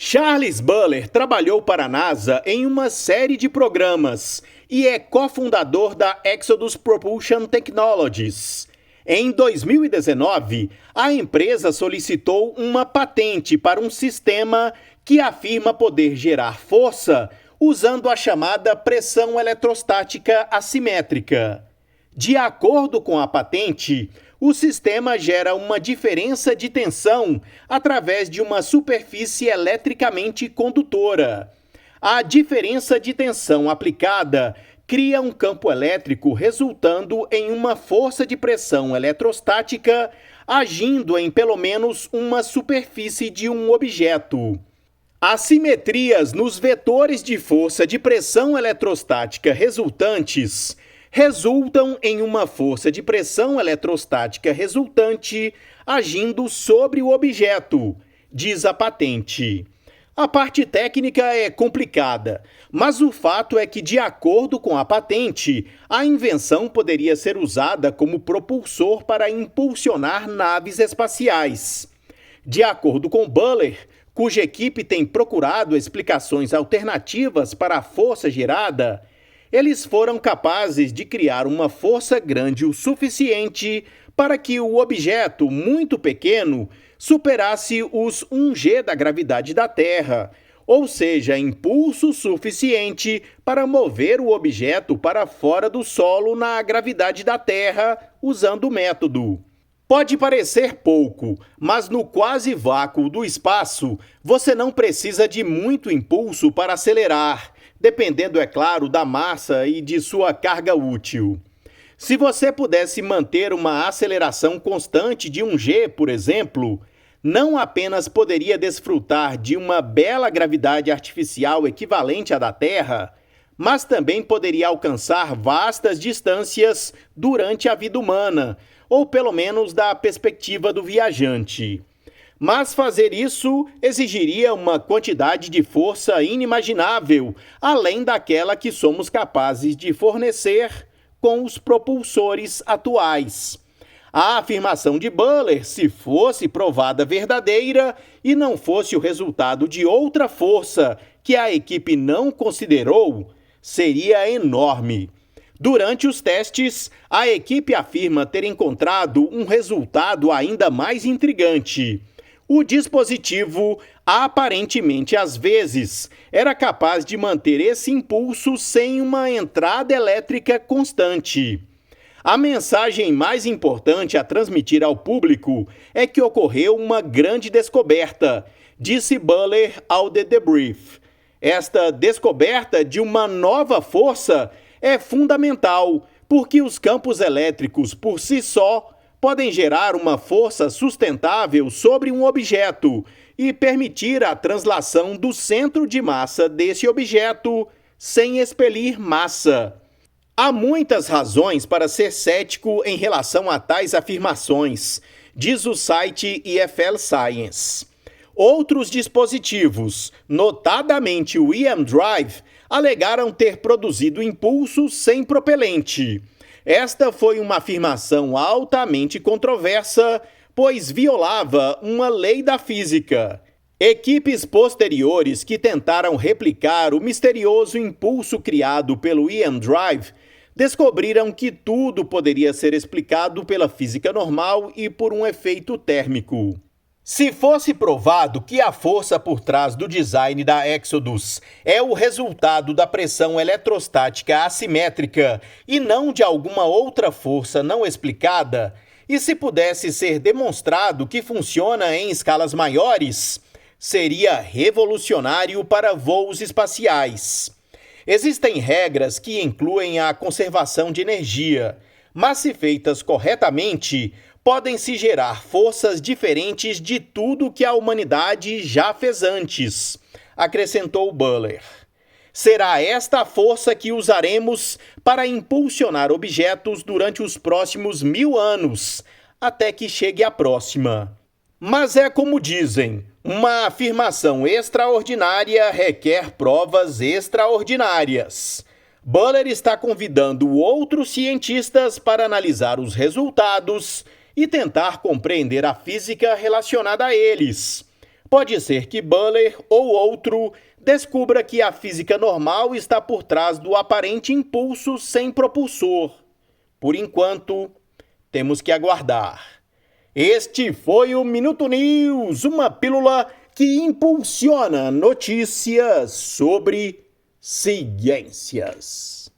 Charles Buller trabalhou para a NASA em uma série de programas e é cofundador da Exodus Propulsion Technologies. Em 2019, a empresa solicitou uma patente para um sistema que afirma poder gerar força usando a chamada pressão eletrostática assimétrica. De acordo com a patente, o sistema gera uma diferença de tensão através de uma superfície eletricamente condutora. A diferença de tensão aplicada cria um campo elétrico resultando em uma força de pressão eletrostática agindo em pelo menos uma superfície de um objeto. Assimetrias nos vetores de força de pressão eletrostática resultantes resultam em uma força de pressão eletrostática resultante agindo sobre o objeto, diz a patente. A parte técnica é complicada, mas o fato é que, de acordo com a patente, a invenção poderia ser usada como propulsor para impulsionar naves espaciais. De acordo com Buller, cuja equipe tem procurado explicações alternativas para a força gerada, eles foram capazes de criar uma força grande o suficiente para que o objeto muito pequeno superasse os 1G da gravidade da Terra, ou seja, impulso suficiente para mover o objeto para fora do solo na gravidade da Terra usando o método. Pode parecer pouco, mas no quase vácuo do espaço, você não precisa de muito impulso para acelerar, dependendo, é claro, da massa e de sua carga útil. Se você pudesse manter uma aceleração constante de 1G, por exemplo, não apenas poderia desfrutar de uma bela gravidade artificial equivalente à da Terra, mas também poderia alcançar vastas distâncias durante a vida humana, ou pelo menos da perspectiva do viajante. Mas fazer isso exigiria uma quantidade de força inimaginável, além daquela que somos capazes de fornecer com os propulsores atuais. A afirmação de Buller, se fosse provada verdadeira e não fosse o resultado de outra força que a equipe não considerou, seria enorme. Durante os testes, a equipe afirma ter encontrado um resultado ainda mais intrigante. O dispositivo, aparentemente às vezes, era capaz de manter esse impulso sem uma entrada elétrica constante. A mensagem mais importante a transmitir ao público é que ocorreu uma grande descoberta, disse Buller ao The Debrief. Esta descoberta de uma nova força é fundamental, porque os campos elétricos por si só podem gerar uma força sustentável sobre um objeto e permitir a translação do centro de massa desse objeto sem expelir massa. Há muitas razões para ser cético em relação a tais afirmações, diz o site EFL Science. Outros dispositivos, notadamente o EM Drive, alegaram ter produzido impulso sem propelente. Esta foi uma afirmação altamente controversa, pois violava uma lei da física. Equipes posteriores que tentaram replicar o misterioso impulso criado pelo EM Drive descobriram que tudo poderia ser explicado pela física normal e por um efeito térmico. Se fosse provado que a força por trás do design da Exodus é o resultado da pressão eletrostática assimétrica e não de alguma outra força não explicada, e se pudesse ser demonstrado que funciona em escalas maiores, seria revolucionário para voos espaciais. Existem regras que incluem a conservação de energia, mas se feitas corretamente, podem se gerar forças diferentes de tudo que a humanidade já fez antes, acrescentou Buller. Será esta a força que usaremos para impulsionar objetos durante os próximos 1000 anos, até que chegue a próxima. Mas é como dizem, uma afirmação extraordinária requer provas extraordinárias. Buller está convidando outros cientistas para analisar os resultados e tentar compreender a física relacionada a eles. Pode ser que Buller ou outro descubra que a física normal está por trás do aparente impulso sem propulsor. Por enquanto, temos que aguardar. Este foi o Minuto News, uma pílula que impulsiona notícias sobre ciências.